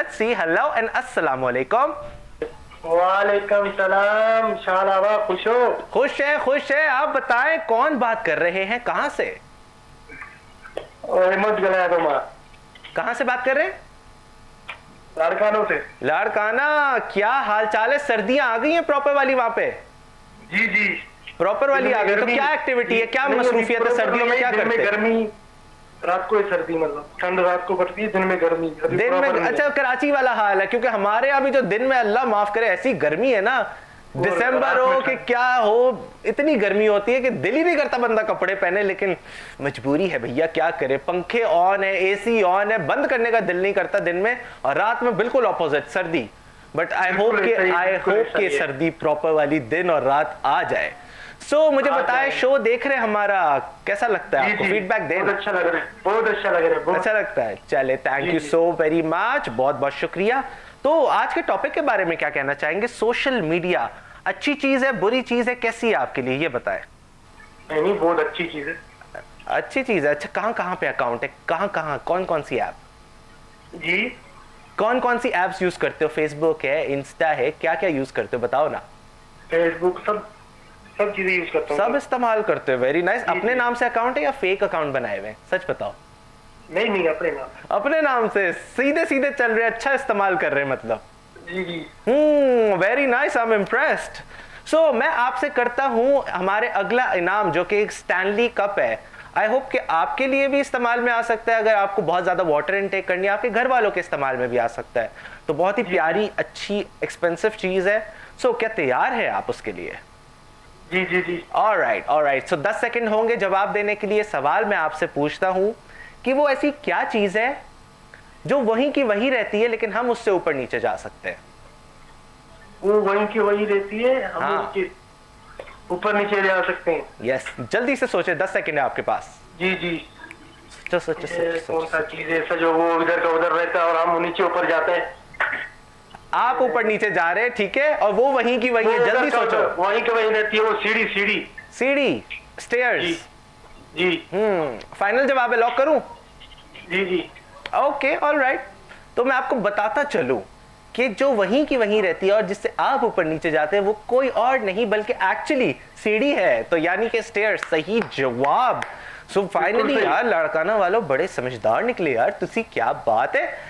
Let's see hello and अस्सलाम वालेकुम। वालेकुम सलाम। शालावा खुश हो? खुश है। आप बताएं कौन बात कर रहे हैं, कहां से? अहमद गलायदुमा। कहां से बात कर रहे हैं? लाड़कानों से। लाड़काना। क्या हाल चाल है? सर्दियां आ गई हैं प्रॉपर वाली वहां पे? जी जी। प्रॉपर वाली आ गई तो क्या एक्टिविटी है, क्या मसरूफियत है सर्दियों में, क्या करते हैं? गर्मी, रात को ही सर्दी, मतलब ठंड रात को पड़ती है, दिन में गर्मी। दिन में अच्छा, कराची वाला हाल है, क्योंकि हमारे अभी जो दिन में अल्लाह माफ करे ऐसी गर्मी है ना, दिसंबर हो कि क्या हो, इतनी गर्मी होती है कि दिल ही नहीं करता बंदा कपड़े पहने, लेकिन मजबूरी है भैया, क्या करे। पंखे ऑन है, एसी ऑन है, बंद करने का दिल नहीं करता दिन में, और रात में बिल्कुल ऑपोजिट सर्दी। बट आई होप कि सर्दी प्रॉपर वाली दिन और रात आ जाए। मुझे बताएं, शो देख रहे हमारा, कैसा लगता है आपको? फीडबैक दें। बहुत अच्छा लग रहा है, बहुत अच्छा लग रहा है। अच्छा लगता है, चले, thank you so very much, बहुत बहुत शुक्रिया। तो आज के टॉपिक के बारे में क्या कहना चाहेंगे? सोशल मीडिया अच्छी चीज है, बुरी चीज है, कैसी है आपके लिए, ये बताएं। नहीं, बहुत अच्छी चीज है। अच्छी चीज है। अच्छा, कहाँ कहाँ पे अकाउंट है, कहाँ कहाँ, कौन कौन सी ऐप? जी, कौन कौन सी एप्स यूज करते हो? फेसबुक है, इंस्टा है, क्या क्या यूज करते हो, बताओ ना। फेसबुक, सब चीजें यूज करता हूँ। सब इस्तेमाल करते हो, वेरी नाइस। अपने नाम से अकाउंट है या फेक अकाउंट बनाए हुए? सच बताओ। नहीं, अपने नाम। अपने नाम से सीधे सीधे चल रहे, अच्छा इस्तेमाल कर रहे हैं मतलब। जी जी। Very nice, I am impressed. मैं आपसे करता हूं हमारे अगला इनाम, जो कि एक स्टैनली कप है। आई होप कि आपके लिए भी इस्तेमाल में आ सकता है, अगर आपको बहुत ज्यादा वाटर इनटेक करनी है, आपके घर वालों के इस्तेमाल में भी आ सकता है। तो बहुत ही प्यारी, अच्छी, एक्सपेंसिव चीज है। क्या तैयार है आप उसके लिए? जी जी जी। ऑलराइट। 10 सेकंड होंगे जवाब देने के लिए। सवाल मैं आपसे पूछता हूं कि वो ऐसी क्या चीज है जो वहीं की वहीं रहती है, लेकिन हम उससे ऊपर नीचे जा सकते हैं? वो वहीं की वहीं रहती है, हम हाँ। उसके ऊपर नीचे जा सकते हैं। यस, जल्दी से सोचे, 10 सेकंड है आपके पास। जी जी। सोचो। कौन सा चीज है ऐसा जो वो इधर का उधर रहता है और हम नीचे ऊपर जाते हैं? आप ऊपर नीचे जा रहे हैं, ठीक है, और वो वहीं की वहीं है, जल्दी सोचो। वहीं की वहीं रहती है वो, सीढ़ी। स्टेयर्स। जी। फाइनल जवाब है, लॉक करूं? जी जी। Okay, alright. तो मैं आपको बताता चलूं कि जो वहीं की वहीं रहती है और जिससे आप ऊपर नीचे जाते हैं, वो कोई और नहीं बल्कि एक्चुअली सीढ़ी है। तो यानी कि स्टेयर्स सही जवाब। फाइनली यार, लड़काना वालों बड़े समझदार निकले यार, तुसी, क्या बात है।